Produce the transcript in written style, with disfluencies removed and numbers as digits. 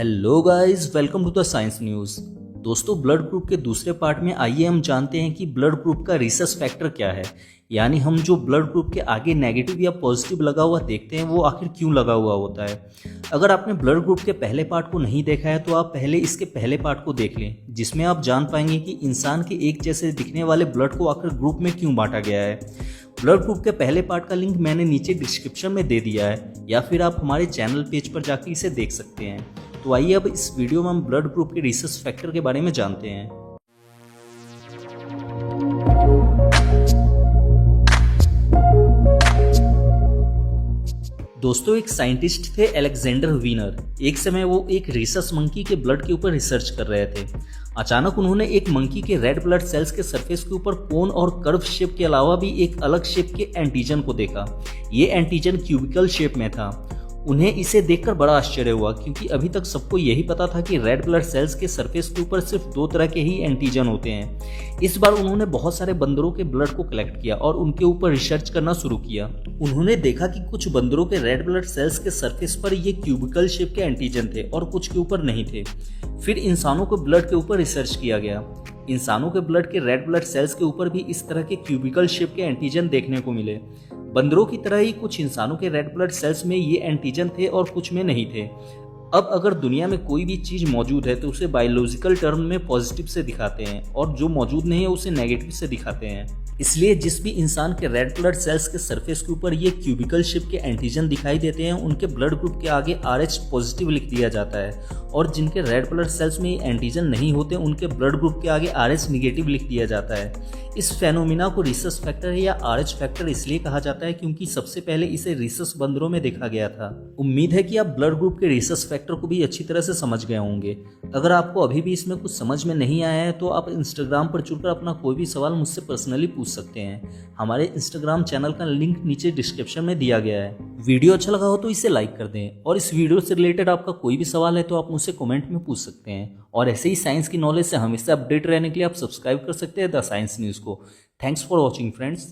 Hello guys, welcome to the science news. दोस्तों, blood group के दूसरे पार्ट में आइए हम जानते हैं कि ब्लड ग्रुप का रिसस फैक्टर क्या है। यानी हम जो ब्लड ग्रुप के आगे नेगेटिव या पॉजिटिव लगा हुआ देखते हैं वो आखिर क्यों लगा हुआ होता है। अगर आपने ब्लड ग्रुप के पहले पार्ट को नहीं देखा है तो आप पहले इसके पहले पार्ट को देख लें, जिसमें आप जान पाएंगे कि इंसान के एक जैसे दिखने वाले ब्लड को आखिर ग्रुप में क्यों बांटा गया है। ब्लड ग्रुप के पहले पार्ट का लिंक मैंने नीचे डिस्क्रिप्शन में दे दिया है, या फिर आप हमारे चैनल पेज पर जाकर इसे देख सकते हैं। तो आइए अब इस वीडियो में हम ब्लड ग्रुप के रिसस फैक्टर के बारे में जानते हैं। दोस्तों, एक साइंटिस्ट थे अलेक्जेंडर वीनर। एक समय वो एक रिसस मंकी के ब्लड के ऊपर रिसर्च कर रहे थे। अचानक उन्होंने एक मंकी के रेड ब्लड सेल्स के सरफेस के ऊपर कोन और कर्व शेप के अलावा भी एक अलग शेप के एंटीजन को देखा। ये एंटीजन क्यूबिकल शेप में था। उन्हें इसे देखकर बड़ा आश्चर्य हुआ, क्योंकि अभी तक सबको यही पता था कि रेड ब्लड सेल्स के सरफेस के ऊपर सिर्फ दो तरह के ही एंटीजन होते हैं। इस बार उन्होंने बहुत सारे बंदरों के ब्लड को कलेक्ट किया और उनके ऊपर रिसर्च करना शुरू किया। उन्होंने देखा कि कुछ बंदरों के रेड ब्लड सेल्स के सरफेस पर ये क्यूबिकल शेप के एंटीजन थे और कुछ के ऊपर नहीं थे। फिर इंसानों के ब्लड के ऊपर रिसर्च किया गया। इंसानों के ब्लड के रेड ब्लड सेल्स के ऊपर भी इस तरह के क्यूबिकल शेप के एंटीजन देखने को मिले। बंदरों की तरह ही कुछ इंसानों के रेड ब्लड सेल्स में ये एंटीजन थे और कुछ में नहीं थे। अब अगर दुनिया में कोई भी चीज मौजूद है तो उसे बायोलॉजिकल टर्म में पॉजिटिव से दिखाते हैं, और जो मौजूद नहीं है उसे नेगेटिव से दिखाते हैं। इसलिए जिस भी इंसान के रेड ब्लड सेल्स के सरफेस के ऊपर ये क्यूबिकल शेप के एंटीजन दिखाई देते हैं, उनके ब्लड ग्रुप के आगे RH पॉजिटिव लिख दिया जाता है, और जिनके रेड ब्लड सेल्स में ये एंटीजन नहीं होते उनके ब्लड ग्रुप के आगे RH निगेटिव लिख दिया जाता है। इस फेनोमिना को रिसस फैक्टर या RH फैक्टर इसलिए कहा जाता है क्योंकि सबसे पहले इसे रिसस बंदरों में देखा गया था। उम्मीद है कि आप ब्लड ग्रुप के रिसस फैक्टर को भी अच्छी तरह से समझ गए होंगे। अगर आपको अभी भी इसमें कुछ समझ में नहीं आया है तो आप इंस्टाग्राम पर जुड़कर अपना कोई भी सवाल मुझसे पर्सनली पूछ सकते हैं। हमारे इंस्टाग्राम चैनल का लिंक नीचे डिस्क्रिप्शन में दिया गया है। वीडियो अच्छा लगा हो तो इसे लाइक कर दें, और इस वीडियो से रिलेटेड आपका कोई भी सवाल है तो आप मुझसे कमेंट में पूछ सकते हैं। और ऐसे ही साइंस की नॉलेज से हमेशा अपडेट रहने के लिए आप सब्सक्राइब कर सकते हैं द साइंस न्यूज़ को। Thanks for watching friends.